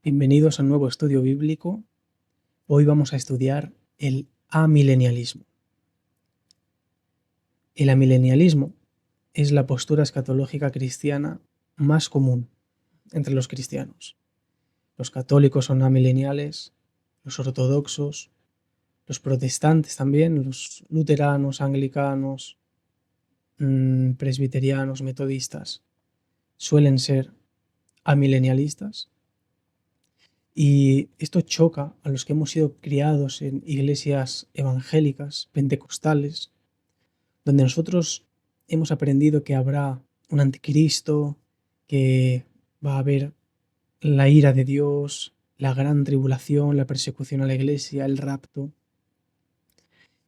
Bienvenidos a un nuevo estudio bíblico. Hoy vamos a estudiar el amilenialismo. El amilenialismo es la postura escatológica cristiana más común entre los cristianos. Los católicos son amileniales, los ortodoxos, los protestantes también, los luteranos, anglicanos, presbiterianos, metodistas, suelen ser amilenialistas. Y esto choca a los que hemos sido criados en iglesias evangélicas, pentecostales, donde nosotros hemos aprendido que habrá un anticristo, que va a haber la ira de Dios, la gran tribulación, la persecución a la iglesia, el rapto.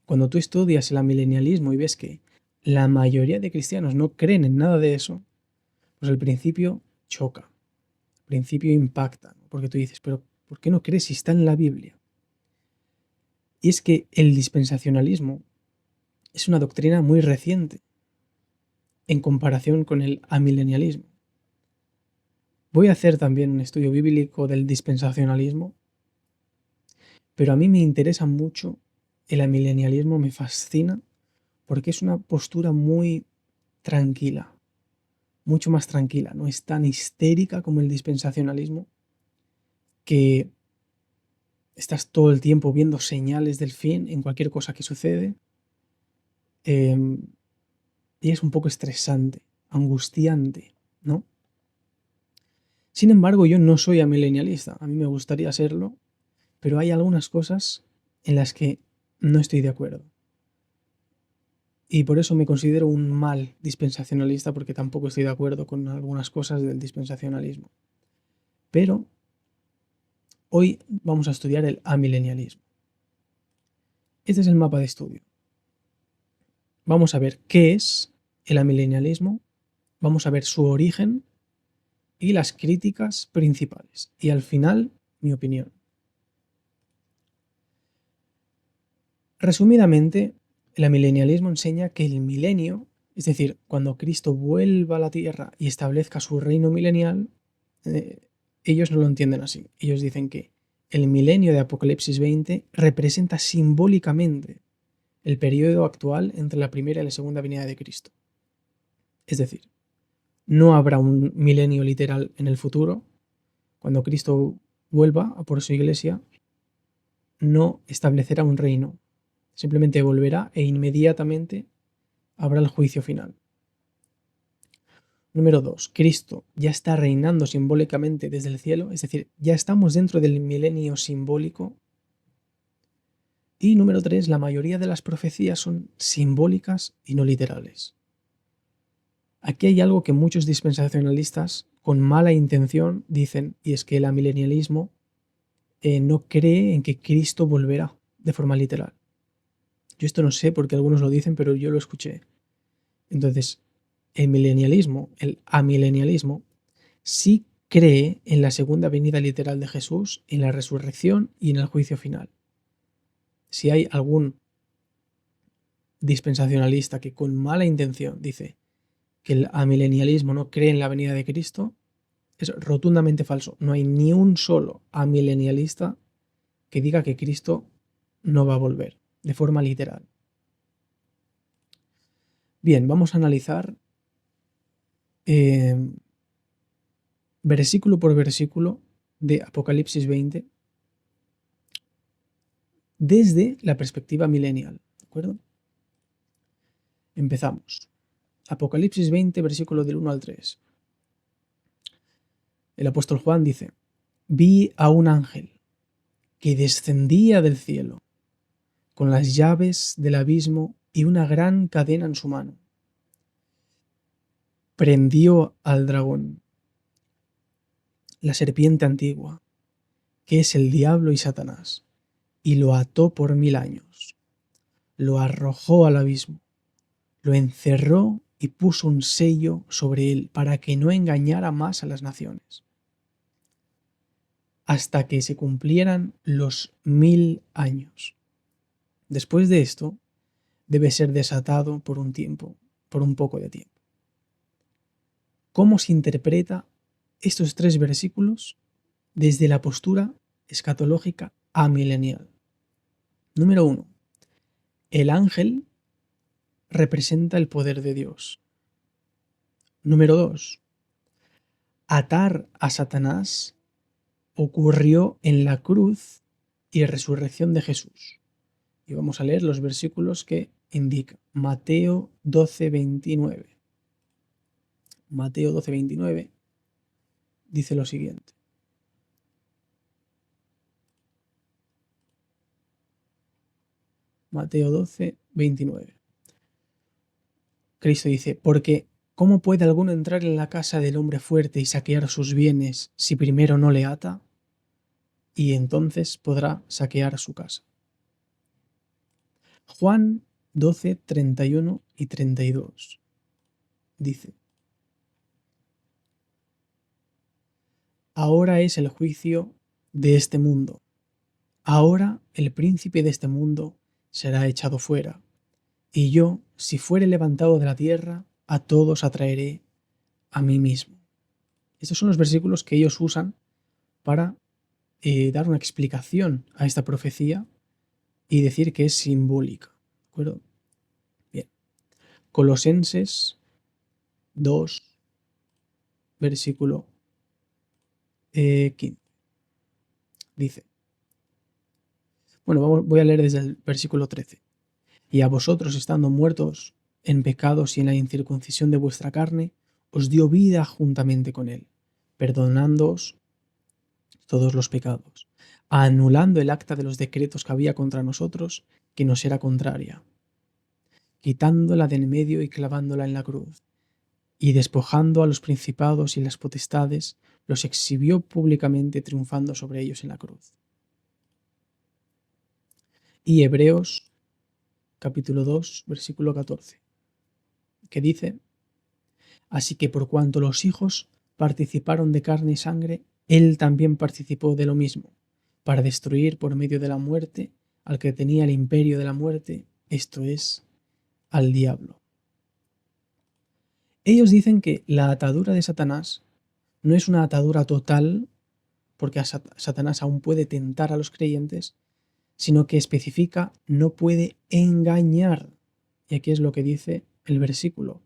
Cuando tú estudias el amilenialismo y ves que la mayoría de cristianos no creen en nada de eso, pues al principio choca, al principio impacta, porque tú dices, pero ¿por qué no crees si está en la Biblia? Y es que el dispensacionalismo es una doctrina muy reciente en comparación con el amilenialismo. Voy a hacer también un estudio bíblico del dispensacionalismo, pero a mí me interesa mucho el amilenialismo, me fascina, porque es una postura muy tranquila, mucho más tranquila, no es tan histérica como el dispensacionalismo, que estás todo el tiempo viendo señales del fin en cualquier cosa que sucede, y es un poco estresante, angustiante, ¿no? Sin embargo, yo no soy amilenialista, a mí me gustaría serlo, pero hay algunas cosas en las que no estoy de acuerdo. Y por eso me considero un mal dispensacionalista, porque tampoco estoy de acuerdo con algunas cosas del dispensacionalismo. Pero hoy vamos a estudiar el amilenialismo. Este es el mapa de estudio. Vamos a ver qué es el amilenialismo, vamos a ver su origen y las críticas principales. Y al final, mi opinión. Resumidamente, el amilenialismo enseña que el milenio, es decir, cuando Cristo vuelva a la tierra y establezca su reino milenial, ellos no lo entienden así. Ellos dicen que el milenio de Apocalipsis 20 representa simbólicamente el periodo actual entre la primera y la segunda venida de Cristo. Es decir, no habrá un milenio literal en el futuro. Cuando Cristo vuelva a por su iglesia, no establecerá un reino. Simplemente volverá e inmediatamente habrá el juicio final. Número 2. Cristo ya está reinando simbólicamente desde el cielo, es decir, ya estamos dentro del milenio simbólico. Y número 3. La mayoría de las profecías son simbólicas y no literales. Aquí hay algo que muchos dispensacionalistas con mala intención dicen, y es que el amilenialismo no cree en que Cristo volverá de forma literal. Yo esto no sé porque algunos lo dicen, pero yo lo escuché. Entonces, el milenialismo, el amilenialismo, sí cree en la segunda venida literal de Jesús, en la resurrección y en el juicio final. Si hay algún dispensacionalista que con mala intención dice que el amilenialismo no cree en la venida de Cristo, es rotundamente falso. No hay ni un solo amilenialista que diga que Cristo no va a volver de forma literal. Bien, vamos a analizar versículo por versículo de Apocalipsis 20 desde la perspectiva milenial, ¿de acuerdo? Empezamos. Apocalipsis 20, versículo del 1 al 3. El apóstol Juan dice: vi a un ángel que descendía del cielo con las llaves del abismo y una gran cadena en su mano. Prendió al dragón, la serpiente antigua, que es el diablo y Satanás, y lo ató por 1000 años. Lo arrojó al abismo, lo encerró y puso un sello sobre él para que no engañara más a las naciones, hasta que se cumplieran los 1000 años. Después de esto, debe ser desatado por un tiempo, por un poco de tiempo. ¿Cómo se interpreta estos 3 versículos desde la postura escatológica amilenial? Número 1. El ángel representa el poder de Dios. Número 2. Atar a Satanás ocurrió en la cruz y resurrección de Jesús. Y vamos a leer los versículos que indica. Mateo 12:29. Mateo 12:29 dice lo siguiente. Mateo 12:29. Cristo dice, porque ¿cómo puede alguno entrar en la casa del hombre fuerte y saquear sus bienes si primero no le ata? Y entonces podrá saquear su casa. Juan 12:31 y 32 dice, ahora es el juicio de este mundo. Ahora el príncipe de este mundo será echado fuera. Y yo, si fuere levantado de la tierra, a todos atraeré a mí mismo. Estos son los versículos que ellos usan para dar una explicación a esta profecía y decir que es simbólica. ¿De acuerdo? Bien. Colosenses 2, versículo 15. Dice, bueno, voy a leer desde el versículo 13. Y a vosotros, estando muertos en pecados y en la incircuncisión de vuestra carne, os dio vida juntamente con él, perdonándoos todos los pecados, anulando el acta de los decretos que había contra nosotros, que nos era contraria, quitándola de en medio y clavándola en la cruz, y despojando a los principados y las potestades, los exhibió públicamente, triunfando sobre ellos en la cruz. Y Hebreos capítulo 2, versículo 14, que dice, así que por cuanto los hijos participaron de carne y sangre, él también participó de lo mismo, para destruir por medio de la muerte al que tenía el imperio de la muerte, esto es, al diablo. Ellos dicen que la atadura de Satanás no es una atadura total, porque a Satanás aún puede tentar a los creyentes, sino que especifica no puede engañar. Y aquí es lo que dice el versículo,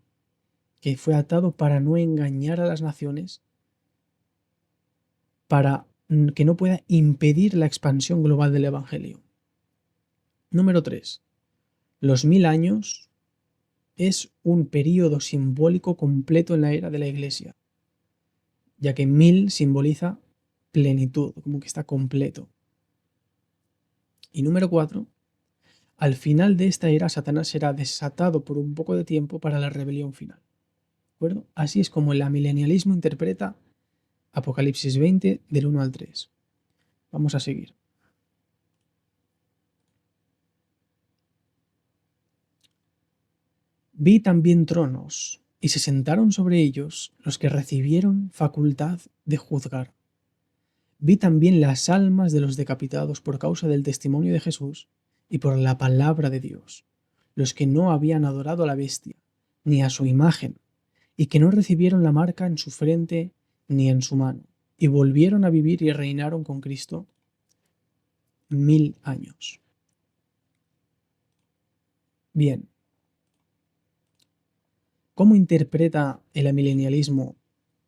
que fue atado para no engañar a las naciones, para que no pueda impedir la expansión global del Evangelio. Número 3. Los 1000 años es un período simbólico completo en la era de la Iglesia, ya que 1000 simboliza plenitud, como que está completo. Y número 4. Al final de esta era, Satanás será desatado por un poco de tiempo para la rebelión final. ¿De acuerdo? Así es como el amilenialismo interpreta Apocalipsis 20 del 1 al 3. Vamos a seguir. Vi también tronos, y se sentaron sobre ellos los que recibieron facultad de juzgar. Vi también las almas de los decapitados por causa del testimonio de Jesús y por la palabra de Dios, los que no habían adorado a la bestia, ni a su imagen, y que no recibieron la marca en su frente ni en su mano, y volvieron a vivir y reinaron con Cristo 1000 años. Bien, ¿cómo interpreta el amilenialismo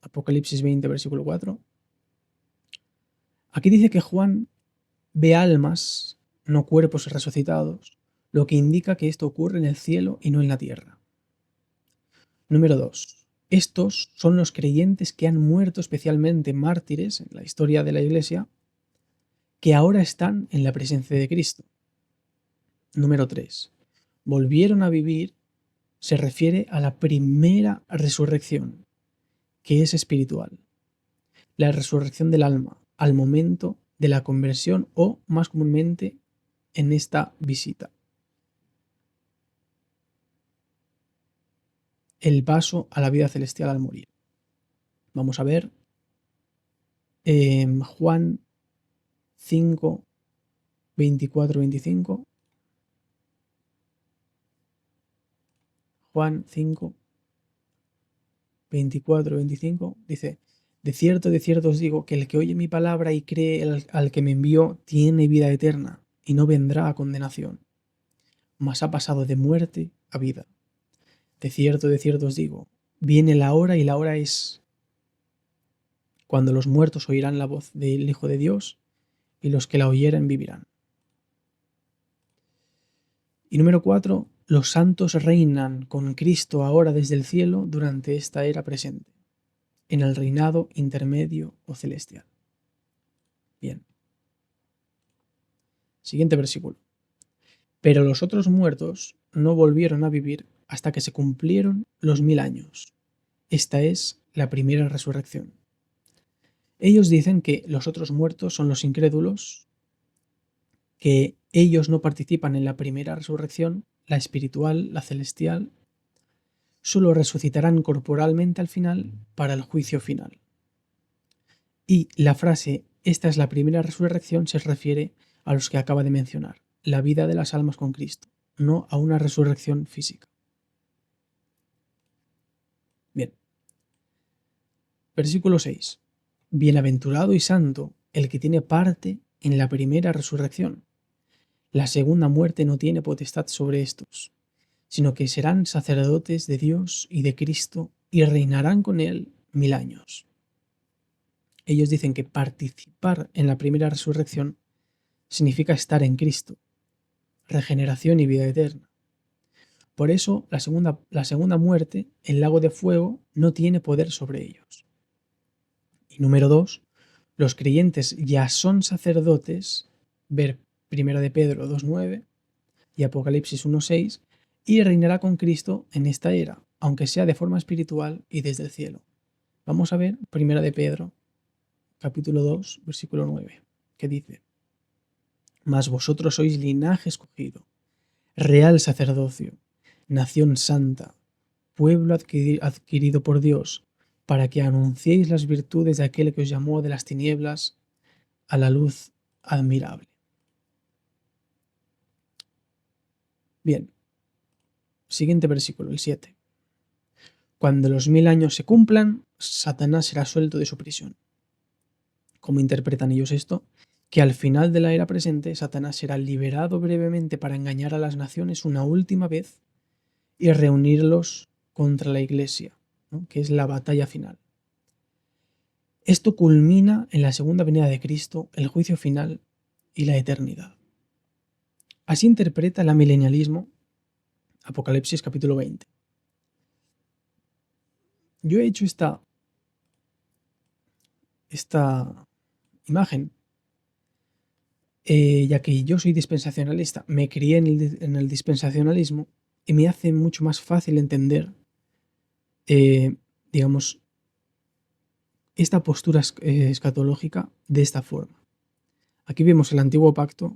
Apocalipsis 20, versículo 4? Aquí dice que Juan ve almas, no cuerpos resucitados, lo que indica que esto ocurre en el cielo y no en la tierra. Número 2. Estos son los creyentes que han muerto, especialmente mártires en la historia de la Iglesia, que ahora están en la presencia de Cristo. Número 3. Volvieron a vivir se refiere a la primera resurrección, que es espiritual. La resurrección del alma al momento de la conversión o, más comúnmente, en esta visita. El paso a la vida celestial al morir. Vamos a ver Juan 5, 24, 25. Juan 5, 24, 25, dice: de cierto os digo que el que oye mi palabra y cree al que me envió tiene vida eterna y no vendrá a condenación, mas ha pasado de muerte a vida. De cierto os digo, viene la hora y la hora es cuando los muertos oirán la voz del Hijo de Dios y los que la oyeren vivirán. Y número 4, los santos reinan con Cristo ahora desde el cielo durante esta era presente, en el reinado intermedio o celestial. Bien. Siguiente versículo. Pero los otros muertos no volvieron a vivir hasta que se cumplieron los 1000 años. Esta es la primera resurrección. Ellos dicen que los otros muertos son los incrédulos, que ellos no participan en la primera resurrección, la espiritual, la celestial, solo resucitarán corporalmente al final para el juicio final. Y la frase "esta es la primera resurrección" se refiere a los que acaba de mencionar, la vida de las almas con Cristo, no a una resurrección física. Bien. Versículo 6. Bienaventurado y santo el que tiene parte en la primera resurrección. La segunda muerte no tiene potestad sobre estos, sino que serán sacerdotes de Dios y de Cristo y reinarán con él 1000 años. Ellos dicen que participar en la primera resurrección significa estar en Cristo, regeneración y vida eterna. Por eso la segunda muerte, el lago de fuego, no tiene poder sobre ellos. Y número 2, los creyentes ya son sacerdotes, ver 1 de Pedro 2:9 y Apocalipsis 1:6, y reinará con Cristo en esta era, aunque sea de forma espiritual y desde el cielo. Vamos a ver 1 de Pedro, capítulo 2, versículo 9, que dice: mas vosotros sois linaje escogido, real sacerdocio, nación santa, pueblo adquirido por Dios, para que anunciéis las virtudes de aquel que os llamó de las tinieblas a la luz admirable. Bien, siguiente versículo, el 7. Cuando los 1000 años se cumplan, Satanás será suelto de su prisión. ¿Cómo interpretan ellos esto? Que al final de la era presente, Satanás será liberado brevemente para engañar a las naciones una última vez y reunirlos contra la Iglesia, ¿no? Que es la batalla final. Esto culmina en la segunda venida de Cristo, el juicio final y la eternidad. Así interpreta el amilenialismo Apocalipsis capítulo 20. Yo he hecho esta imagen, ya que yo soy dispensacionalista, me crié en el dispensacionalismo y me hace mucho más fácil entender, digamos, esta postura escatológica de esta forma. Aquí vemos el antiguo pacto,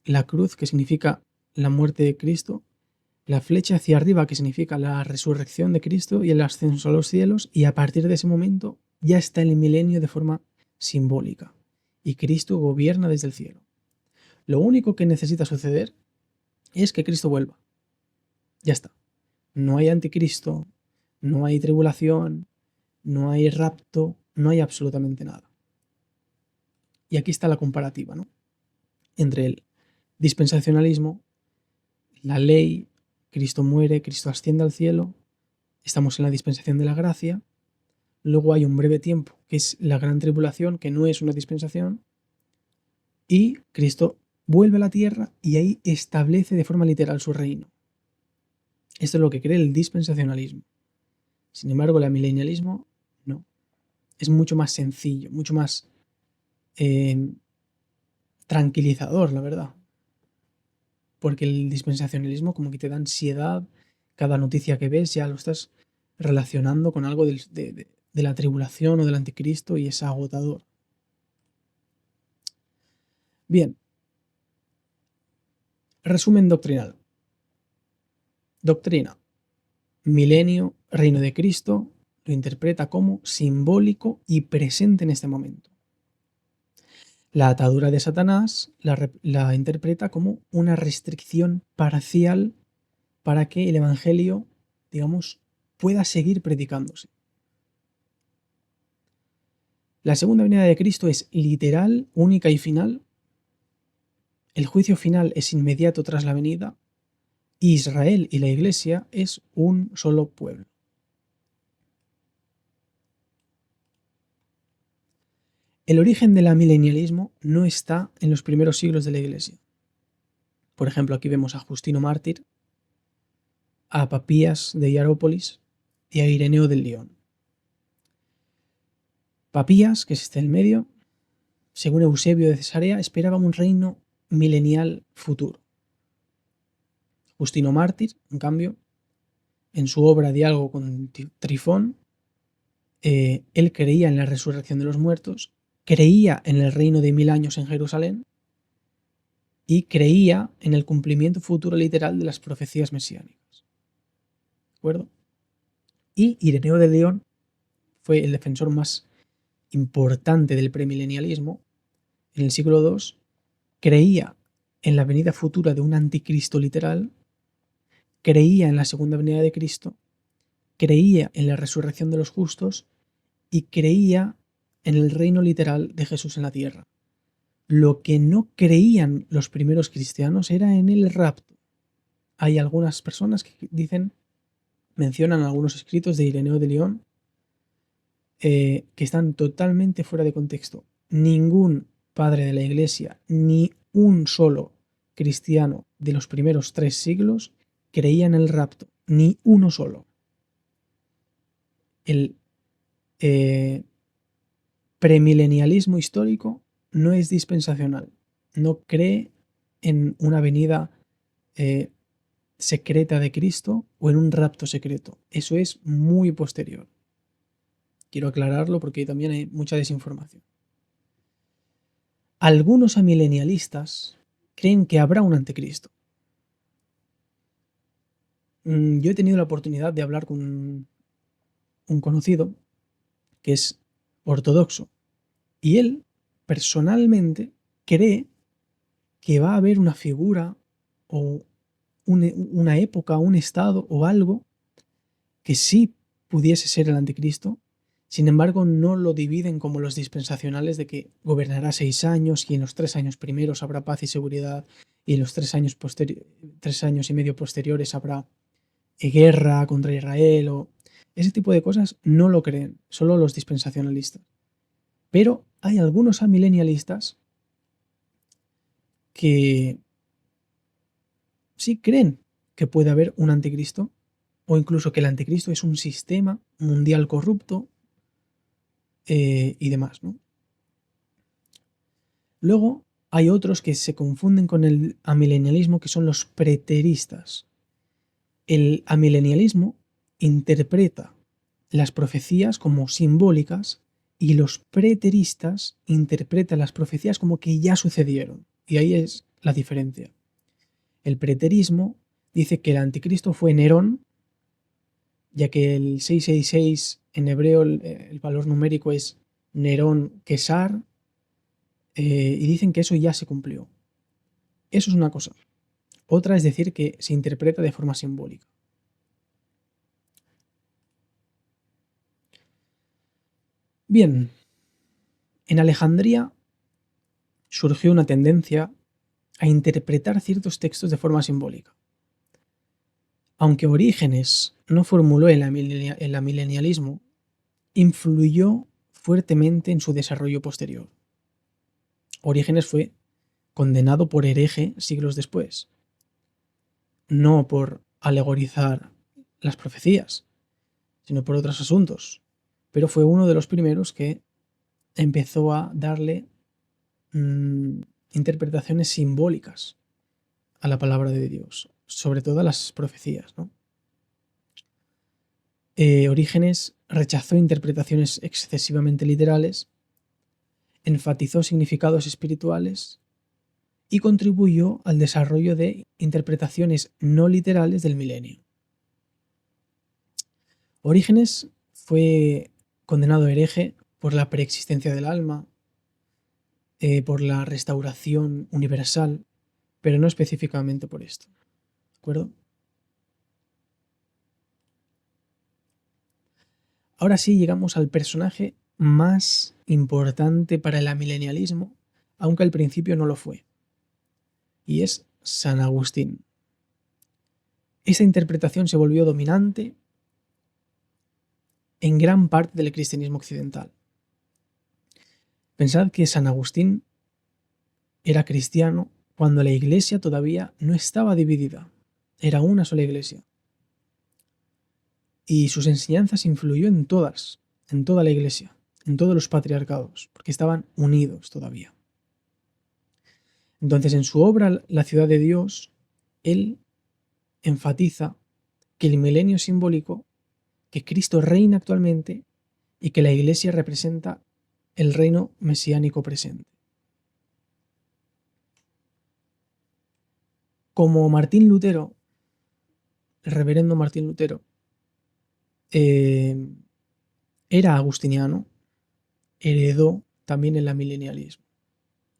la cruz, que significa la muerte de Cristo, la flecha hacia arriba, que significa la resurrección de Cristo y el ascenso a los cielos, y a partir de ese momento ya está el milenio de forma simbólica, y Cristo gobierna desde el cielo. Lo único que necesita suceder es que Cristo vuelva. Ya está. No hay anticristo, no hay tribulación, no hay rapto, no hay absolutamente nada. Y aquí está la comparativa, ¿no? Entre el dispensacionalismo, la ley, Cristo muere, Cristo asciende al cielo, estamos en la dispensación de la gracia, luego hay un breve tiempo, que es la gran tribulación, que no es una dispensación, y Cristo vuelve a la tierra y ahí establece de forma literal su reino. Esto es lo que cree el dispensacionalismo. Sin embargo, el amilenialismo no. Es mucho más sencillo, mucho más tranquilizador, la verdad. Porque el dispensacionalismo como que te da ansiedad, cada noticia que ves ya lo estás relacionando con algo de la tribulación o del anticristo y es agotador. Bien. Resumen doctrinal. Doctrina. Milenio, reino de Cristo, lo interpreta como simbólico y presente en este momento. La atadura de Satanás la interpreta como una restricción parcial para que el Evangelio, digamos, pueda seguir predicándose. La segunda venida de Cristo es literal, única y final. El juicio final es inmediato tras la venida. Y Israel y la Iglesia es un solo pueblo. El origen del amilenialismo no está en los primeros siglos de la Iglesia. Por ejemplo, aquí vemos a Justino Mártir, a Papías de Hierápolis y a Ireneo del León. Papías, que es este en medio, según Eusebio de Cesarea, esperaba un reino milenial futuro. Justino Mártir, en cambio, en su obra Diálogo con Trifón, él creía en la resurrección de los muertos, creía en el reino de 1000 años en Jerusalén y creía en el cumplimiento futuro literal de las profecías mesiánicas. ¿De acuerdo? Y Ireneo de León fue el defensor más importante del premilenialismo. En el siglo II creía en la venida futura de un anticristo literal, creía en la segunda venida de Cristo, creía en la resurrección de los justos y creía en el reino literal de Jesús en la tierra. Lo que no creían los primeros cristianos era en el rapto. Hay algunas personas que mencionan algunos escritos de Ireneo de León que están totalmente fuera de contexto. Ningún padre de la Iglesia, ni un solo cristiano de los primeros 3 siglos creía en el rapto, ni uno solo. El premilenialismo histórico no es dispensacional, no cree en una venida secreta de Cristo o en un rapto secreto. Eso es muy posterior. Quiero aclararlo porque también hay mucha desinformación. Algunos amilenialistas creen que habrá un anticristo. Yo he tenido la oportunidad de hablar con un conocido que es ortodoxo y él personalmente cree que va a haber una figura o una época, un estado o algo que sí pudiese ser el anticristo. Sin embargo, no lo dividen como los dispensacionales de que gobernará 6 años y en los 3 años primeros habrá paz y seguridad y en los 3 años y medio posteriores habrá guerra contra Israel o ese tipo de cosas. No lo creen, solo los dispensacionalistas. Pero hay algunos amilenialistas que sí creen que puede haber un anticristo o incluso que el anticristo es un sistema mundial corrupto y demás, ¿no? Luego hay otros que se confunden con el amilenialismo, que son los preteristas. El amilenialismo interpreta las profecías como simbólicas y los preteristas interpretan las profecías como que ya sucedieron. Y ahí es la diferencia. El preterismo dice que el anticristo fue Nerón, ya que el 666 en hebreo el valor numérico es Nerón Quesar, y dicen que eso ya se cumplió. Eso es una cosa. Otra es decir que se interpreta de forma simbólica. Bien, en Alejandría surgió una tendencia a interpretar ciertos textos de forma simbólica. Aunque Orígenes no formuló el amilenialismo, influyó fuertemente en su desarrollo posterior. Orígenes fue condenado por hereje siglos después, no por alegorizar las profecías, sino por otros asuntos, pero fue uno de los primeros que empezó a darle interpretaciones simbólicas a la palabra de Dios, sobre todo a las profecías, ¿no? Orígenes rechazó interpretaciones excesivamente literales, enfatizó significados espirituales y contribuyó al desarrollo de interpretaciones no literales del milenio. Orígenes fue condenado hereje por la preexistencia del alma, por la restauración universal, pero no específicamente por esto. ¿De acuerdo? Ahora sí llegamos al personaje más importante para el amilenialismo, aunque al principio no lo fue, y es San Agustín. Esa interpretación se volvió dominante en gran parte del cristianismo occidental. Pensad que San Agustín era cristiano cuando la iglesia todavía no estaba dividida, era una sola iglesia. Y sus enseñanzas influyó en toda la iglesia, en todos los patriarcados, porque estaban unidos todavía. Entonces, en su obra La ciudad de Dios, él enfatiza que el milenio es simbólico, que Cristo reina actualmente y que la iglesia representa el reino mesiánico presente. Como Martín Lutero, el reverendo Martín Lutero, era agustiniano, heredó también el amilenialismo.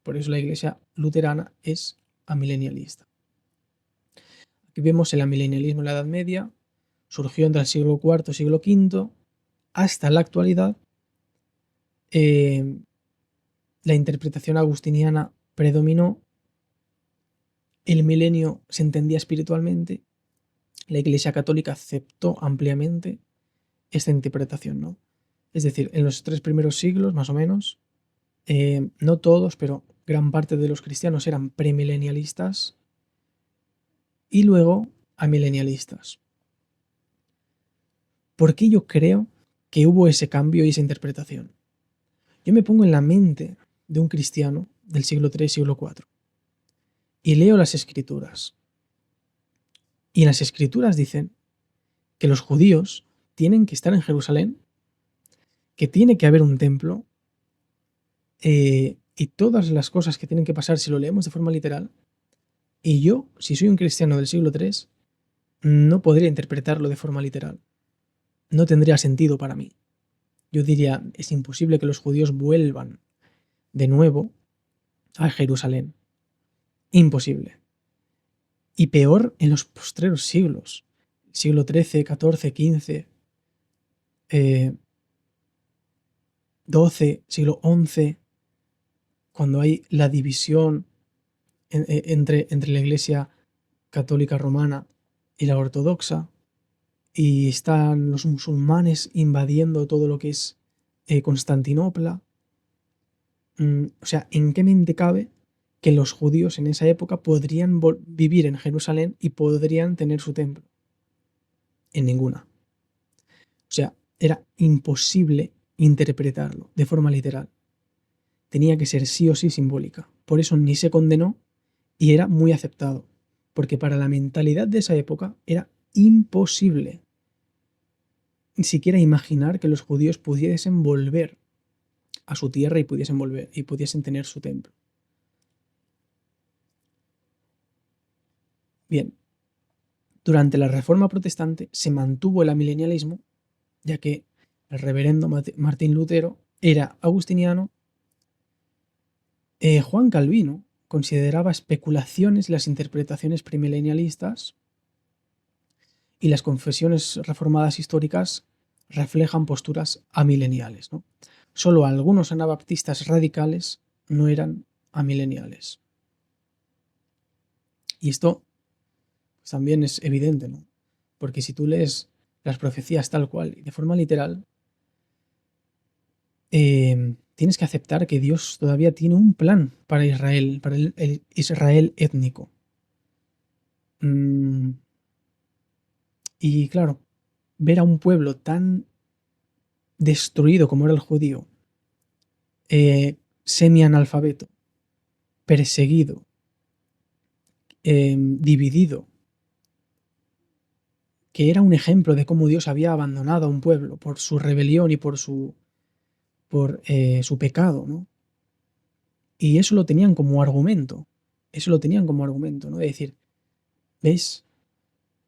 Por eso la iglesia luterana es amilenialista. Aquí vemos el amilenialismo en la Edad Media, surgió entre el siglo IV y siglo V, hasta la actualidad. La interpretación agustiniana predominó, el milenio se entendía espiritualmente, la Iglesia Católica aceptó ampliamente esta interpretación, ¿no? Es decir, en los 3 primeros siglos, más o menos, no todos, pero gran parte de los cristianos eran premilenialistas y luego amilenialistas. ¿Por qué yo creo que hubo ese cambio y esa interpretación? Yo me pongo en la mente de un cristiano del siglo III, siglo IV, y leo las escrituras. Y en las escrituras dicen que los judíos tienen que estar en Jerusalén, que tiene que haber un templo, y todas las cosas que tienen que pasar si lo leemos de forma literal. Y yo, si soy un cristiano del siglo III, no podría interpretarlo de forma literal. No tendría sentido para mí. Yo diría, es imposible que los judíos vuelvan de nuevo a Jerusalén. Imposible. Y peor en los postreros siglos. Siglo XIII, XIV, XV, XII, siglo XI, cuando hay la división entre la Iglesia católica romana y la ortodoxa, y están los musulmanes invadiendo todo lo que es Constantinopla. O sea, ¿en qué mente cabe que los judíos en esa época podrían vivir en Jerusalén y podrían tener su templo? En ninguna. O sea, era imposible interpretarlo de forma literal. Tenía que ser sí o sí simbólica. Por eso ni se condenó y era muy aceptado. Porque para la mentalidad de esa época era imposible ni siquiera imaginar que los judíos pudiesen volver a su tierra y pudiesen tener su templo. Bien, durante la Reforma Protestante se mantuvo el amilenialismo, ya que el reverendo Martín Lutero era agustiniano. Juan Calvino consideraba especulaciones las interpretaciones premilenialistas, y las confesiones reformadas históricas reflejan posturas amileniales, ¿no? Solo algunos anabaptistas radicales no eran amileniales. Y esto pues, también es evidente, ¿no? Porque si tú lees las profecías tal cual y de forma literal, tienes que aceptar que Dios todavía tiene un plan para Israel, para el Israel étnico. Y claro, ver a un pueblo tan destruido como era el judío, semi-analfabeto, perseguido, dividido, que era un ejemplo de cómo Dios había abandonado a un pueblo por su rebelión y por su pecado, ¿no? Y eso lo tenían como argumento, ¿no? De decir, ¿ves?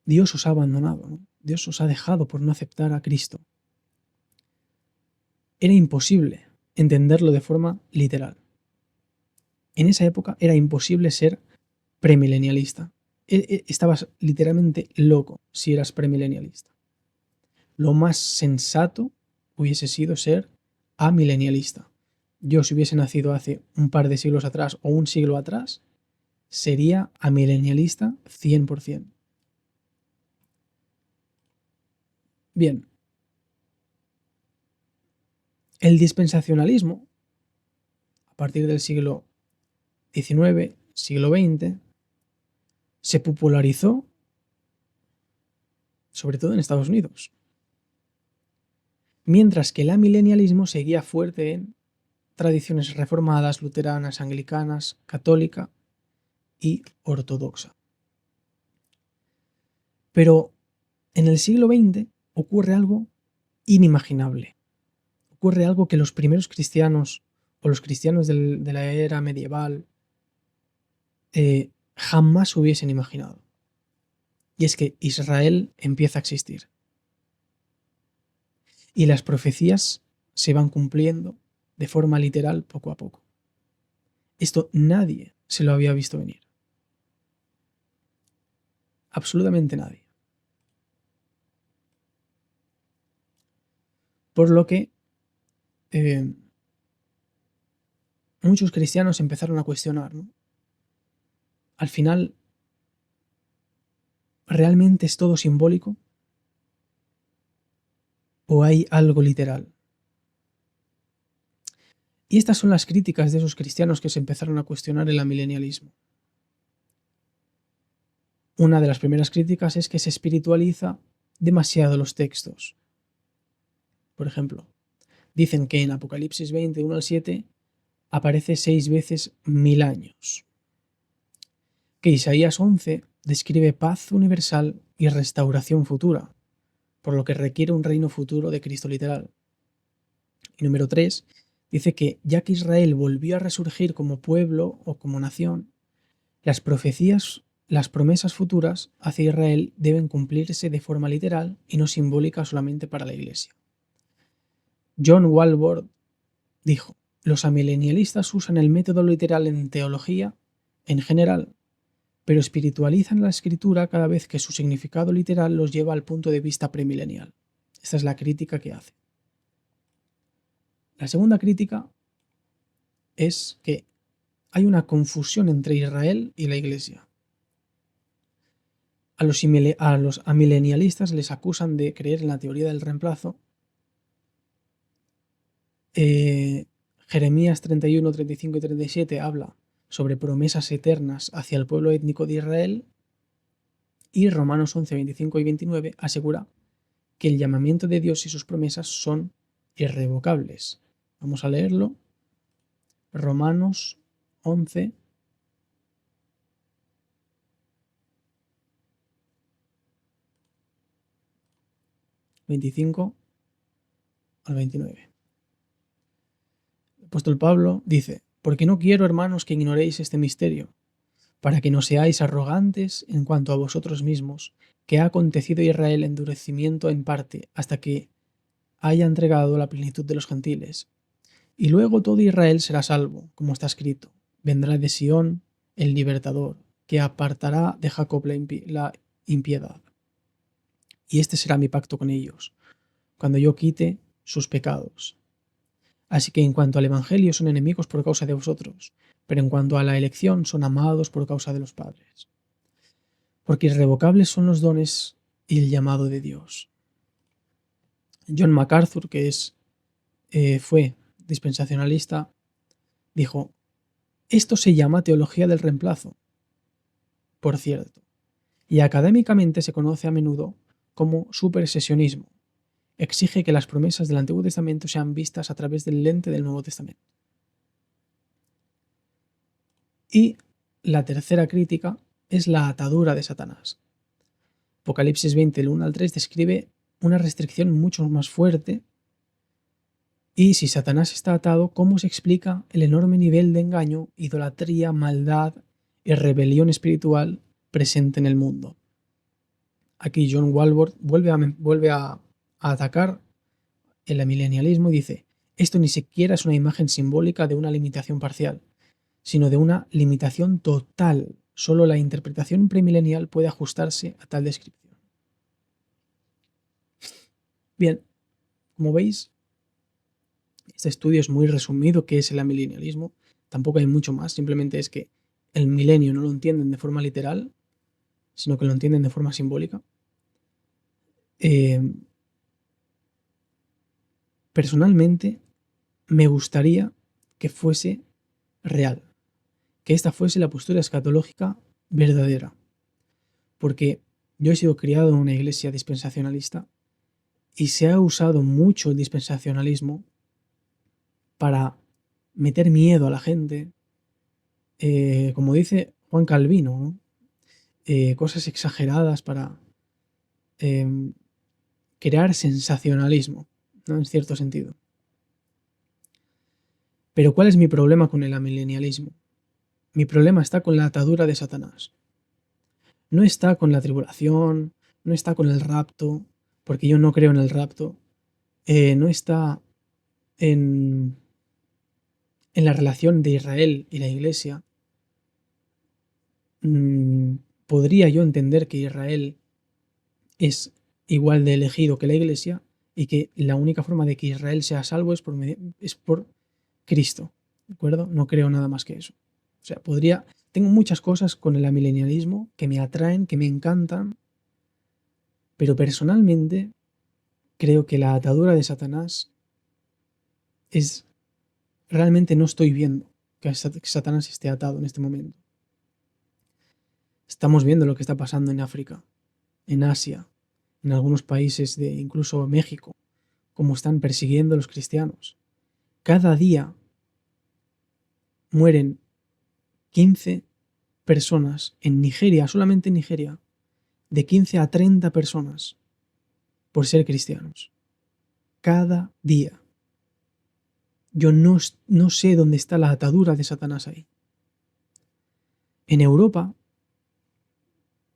Dios os ha abandonado, ¿no? Dios os ha dejado por no aceptar a Cristo. Era imposible entenderlo de forma literal. En esa época era imposible ser premilenialista. Estabas literalmente loco si eras premilenialista. Lo más sensato hubiese sido ser amilenialista. Yo, si hubiese nacido hace un par de siglos atrás o un siglo atrás, sería amilenialista 100%. Bien. El dispensacionalismo, a partir del siglo XIX, siglo XX, se popularizó sobre todo en Estados Unidos, mientras que el amilenialismo seguía fuerte en tradiciones reformadas, luteranas, anglicanas, católica y ortodoxa. Pero en el siglo XX ocurre algo inimaginable. Ocurre algo que los primeros cristianos o los cristianos de la era medieval jamás hubiesen imaginado. Y es que Israel empieza a existir. Y las profecías se van cumpliendo de forma literal poco a poco. Esto nadie se lo había visto venir. Absolutamente nadie. Por lo que muchos cristianos empezaron a cuestionar, ¿no? Al final, ¿realmente es todo simbólico? ¿O hay algo literal? Y estas son las críticas de esos cristianos que se empezaron a cuestionar el amilenialismo. Una de las primeras críticas es que se espiritualiza demasiado los textos. Por ejemplo, dicen que en Apocalipsis 20, 1 al 7, aparece 6 veces 1000 años. Que Isaías 11 describe paz universal y restauración futura, por lo que requiere un reino futuro de Cristo literal. Y número 3, dice que ya que Israel volvió a resurgir como pueblo o como nación, las profecías, las promesas futuras hacia Israel deben cumplirse de forma literal y no simbólica solamente para la Iglesia. John Walvoord dijo: los amilenialistas usan el método literal en teología en general, pero espiritualizan la escritura cada vez que su significado literal los lleva al punto de vista premilenial. Esta es la crítica que hace. La segunda crítica es que hay una confusión entre Israel y la Iglesia. A los amilenialistas les acusan de creer en la teoría del reemplazo. Jeremías 31, 35 y 37 habla sobre promesas eternas hacia el pueblo étnico de Israel, y Romanos 11, 25 y 29 asegura que el llamamiento de Dios y sus promesas son irrevocables. Vamos a leerlo. Romanos 11, 25 al 29. El apóstol Pablo dice: porque no quiero, hermanos, que ignoréis este misterio, para que no seáis arrogantes en cuanto a vosotros mismos, que ha acontecido a Israel endurecimiento en parte, hasta que haya entregado la plenitud de los gentiles. Y luego todo Israel será salvo, como está escrito: vendrá de Sión el libertador, que apartará de Jacob la impiedad. Y este será mi pacto con ellos, cuando yo quite sus pecados. Así que en cuanto al Evangelio son enemigos por causa de vosotros, pero en cuanto a la elección son amados por causa de los padres. Porque irrevocables son los dones y el llamado de Dios. John MacArthur, que fue dispensacionalista, dijo: esto se llama teología del reemplazo, por cierto, y académicamente se conoce a menudo como supersesionismo. Exige que las promesas del Antiguo Testamento sean vistas a través del lente del Nuevo Testamento. Y la tercera crítica es la atadura de Satanás. Apocalipsis 20, del 1 al 3, describe una restricción mucho más fuerte. Y si Satanás está atado, ¿cómo se explica el enorme nivel de engaño, idolatría, maldad y rebelión espiritual presente en el mundo? Aquí John Walvoord vuelve a atacar el amilenialismo y dice: esto ni siquiera es una imagen simbólica de una limitación parcial, sino de una limitación total. Solo la interpretación premilenial puede ajustarse a tal descripción. Bien, como veis, Este estudio es muy resumido, qué es el amilenialismo. Tampoco hay mucho más, simplemente es que el milenio no lo entienden de forma literal, sino que lo entienden de forma simbólica. Personalmente, me gustaría que fuese real, que esta fuese la postura escatológica verdadera, porque yo he sido criado en una iglesia dispensacionalista y se ha usado mucho el dispensacionalismo para meter miedo a la gente, como dice Juan Calvino, ¿no? Cosas exageradas para eh, crear sensacionalismo, ¿no? En cierto sentido. Pero ¿cuál es mi problema con el amilenialismo? Mi problema está con la atadura de Satanás. No está con la tribulación, no está con el rapto, porque yo no creo en el rapto. No está en la relación de Israel y la Iglesia. Podría yo entender que Israel es igual de elegido que la Iglesia y que la única forma de que Israel sea salvo es por Cristo, ¿de acuerdo? No creo nada más que eso. O sea, tengo muchas cosas con el amilenialismo que me atraen, que me encantan, pero personalmente creo que la atadura de Satanás es, realmente no estoy viendo que Satanás esté atado en este momento. Estamos viendo lo que está pasando en África, en Asia, en algunos países de incluso México, cómo están persiguiendo a los cristianos. Cada día mueren 15 personas en Nigeria, solamente en Nigeria, de 15 a 30 personas por ser cristianos. Cada día. Yo no sé dónde está la atadura de Satanás ahí. En Europa,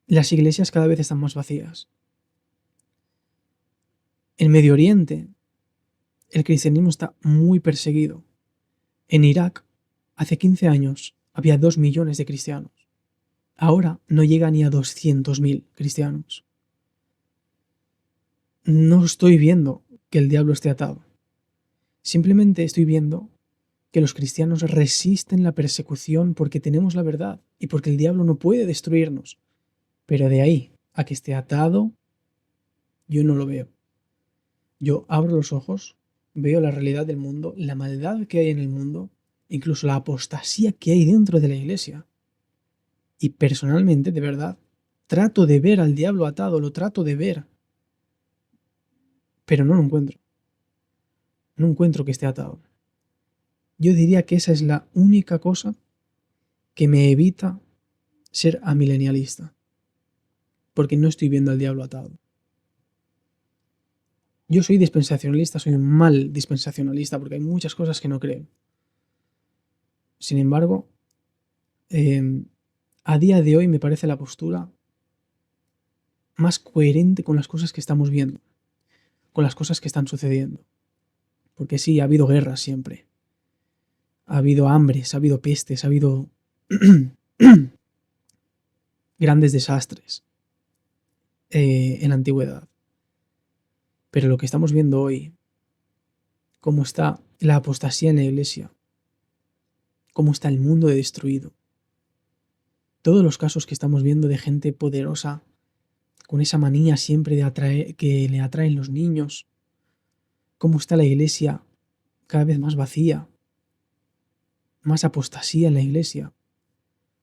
las iglesias cada vez están más vacías. En Medio Oriente, el cristianismo está muy perseguido. En Irak, hace 15 años, había 2 millones de cristianos. Ahora no llega ni a 200.000 cristianos. No estoy viendo que el diablo esté atado. Simplemente estoy viendo que los cristianos resisten la persecución porque tenemos la verdad y porque el diablo no puede destruirnos. Pero de ahí a que esté atado, yo no lo veo. Yo abro los ojos, veo la realidad del mundo, la maldad que hay en el mundo, incluso la apostasía que hay dentro de la iglesia. Y personalmente, de verdad, trato de ver al diablo atado, lo trato de ver, pero no lo encuentro. No encuentro que esté atado. Yo diría que esa es la única cosa que me evita ser amilenialista, porque no estoy viendo al diablo atado. Yo soy dispensacionalista, soy un mal dispensacionalista, porque hay muchas cosas que no creo. Sin embargo, a día de hoy me parece la postura más coherente con las cosas que estamos viendo, con las cosas que están sucediendo. Porque sí, ha habido guerras siempre. Ha habido hambres, ha habido pestes, ha habido grandes desastres en la antigüedad. Pero lo que estamos viendo hoy, cómo está la apostasía en la iglesia, cómo está el mundo destruido, todos los casos que estamos viendo de gente poderosa, con esa manía siempre de atraer, que le atraen los niños, cómo está la iglesia cada vez más vacía, más apostasía en la iglesia,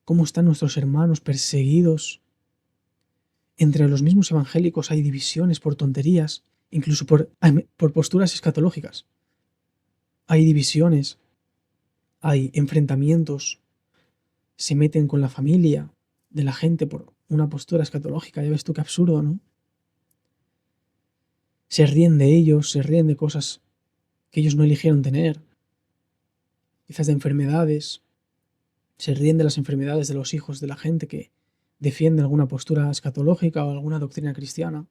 cómo están nuestros hermanos perseguidos. Entre los mismos evangélicos hay divisiones por tonterías, incluso por posturas escatológicas. Hay divisiones, hay enfrentamientos, se meten con la familia de la gente por una postura escatológica. Ya ves tú qué absurdo, ¿no? Se ríen de ellos, se ríen de cosas que ellos no eligieron tener, quizás de enfermedades, se ríen de las enfermedades de los hijos de la gente que defiende alguna postura escatológica o alguna doctrina cristiana.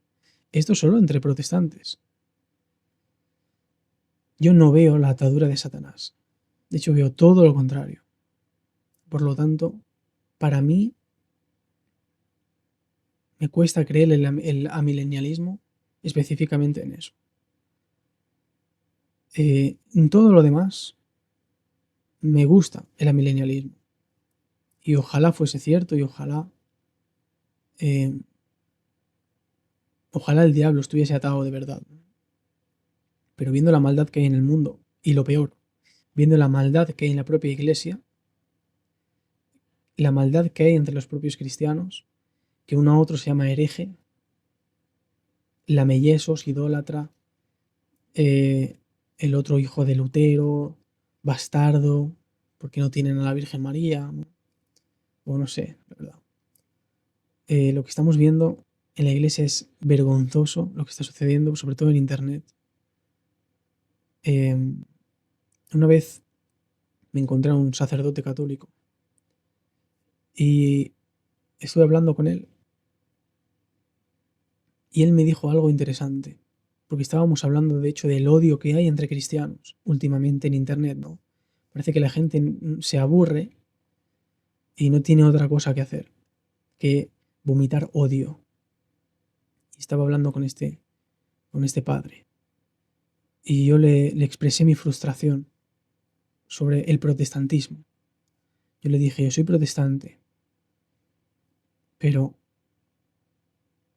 Esto solo entre protestantes. Yo no veo la atadura de Satanás. De hecho, veo todo lo contrario. Por lo tanto, para mí, me cuesta creer el amilenialismo específicamente en eso. En todo lo demás me gusta el amilenialismo. Y ojalá fuese cierto y eh, ojalá el diablo estuviese atado de verdad. Pero viendo la maldad que hay en el mundo, y lo peor, viendo la maldad que hay en la propia iglesia, la maldad que hay entre los propios cristianos, que uno a otro se llama hereje, lamellesos, idólatra, eh, el otro hijo de Lutero, bastardo, porque no tienen a la Virgen María, ¿no? O no sé, la verdad. Lo que estamos viendo en la iglesia es vergonzoso, lo que está sucediendo, sobre todo en Internet. Eh, una vez me encontré a un sacerdote católico y estuve hablando con él y él me dijo algo interesante, porque estábamos hablando de hecho del odio que hay entre cristianos últimamente en Internet, ¿no? Parece que la gente se aburre y no tiene otra cosa que hacer que vomitar odio. Y estaba hablando con este padre y yo le expresé mi frustración sobre el protestantismo. Yo le dije, yo soy protestante, pero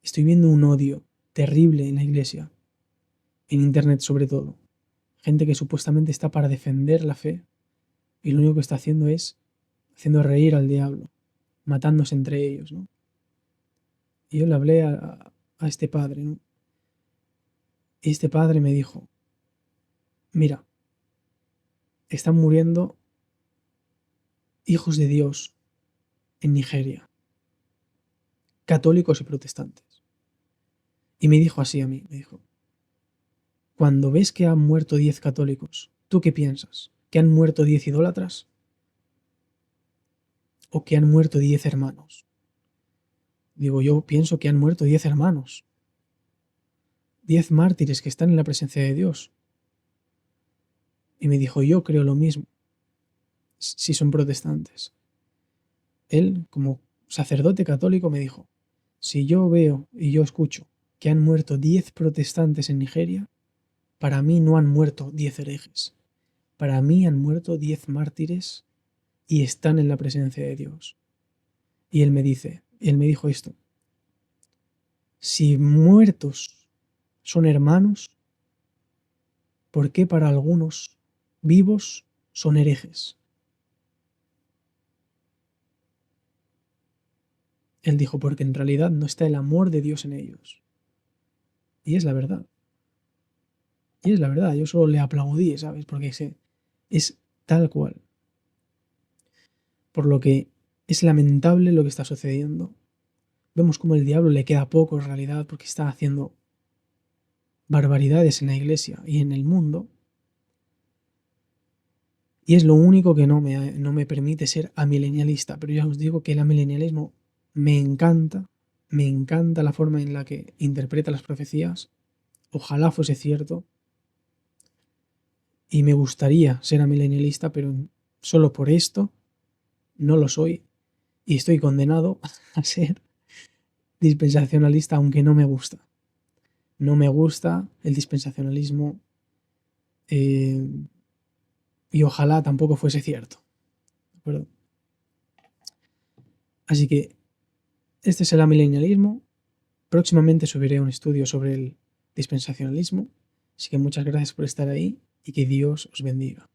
estoy viendo un odio terrible en la iglesia, en Internet sobre todo. Gente que supuestamente está para defender la fe y lo único que está haciendo es haciendo reír al diablo, matándose entre ellos, ¿no? Y yo le hablé a este padre, ¿no? Y este padre me dijo, mira, están muriendo hijos de Dios en Nigeria, católicos y protestantes. Y me dijo así a mí, me dijo, cuando ves que han muerto 10 católicos, ¿tú qué piensas? ¿Que han muerto 10 idólatras? ¿O que han muerto 10 hermanos? Digo, yo pienso que han muerto 10 hermanos, 10 mártires que están en la presencia de Dios. Y me dijo, yo creo lo mismo, si son protestantes. Él, como sacerdote católico, me dijo, si yo veo y yo escucho que han muerto 10 protestantes en Nigeria, para mí no han muerto 10 herejes. Para mí han muerto 10 mártires y están en la presencia de Dios. Y él me dijo esto, si muertos son hermanos, ¿por qué para algunos vivos son herejes? Él dijo, porque en realidad no está el amor de Dios en ellos. Y es la verdad. Y es la verdad, yo solo le aplaudí, ¿sabes? Porque es tal cual. Por lo que es lamentable lo que está sucediendo. Vemos como el diablo le queda poco en realidad porque está haciendo barbaridades en la iglesia y en el mundo. Y es lo único que no me permite ser amilenialista. Pero ya os digo que el amilenialismo me encanta la forma en la que interpreta las profecías. Ojalá fuese cierto. Y me gustaría ser amilenialista, pero solo por esto no lo soy. Y estoy condenado a ser dispensacionalista, aunque no me gusta. No me gusta el dispensacionalismo y ojalá tampoco fuese cierto. ¿De acuerdo? Así que este es el amilenialismo. Próximamente subiré un estudio sobre el dispensacionalismo. Así que muchas gracias por estar ahí y que Dios os bendiga.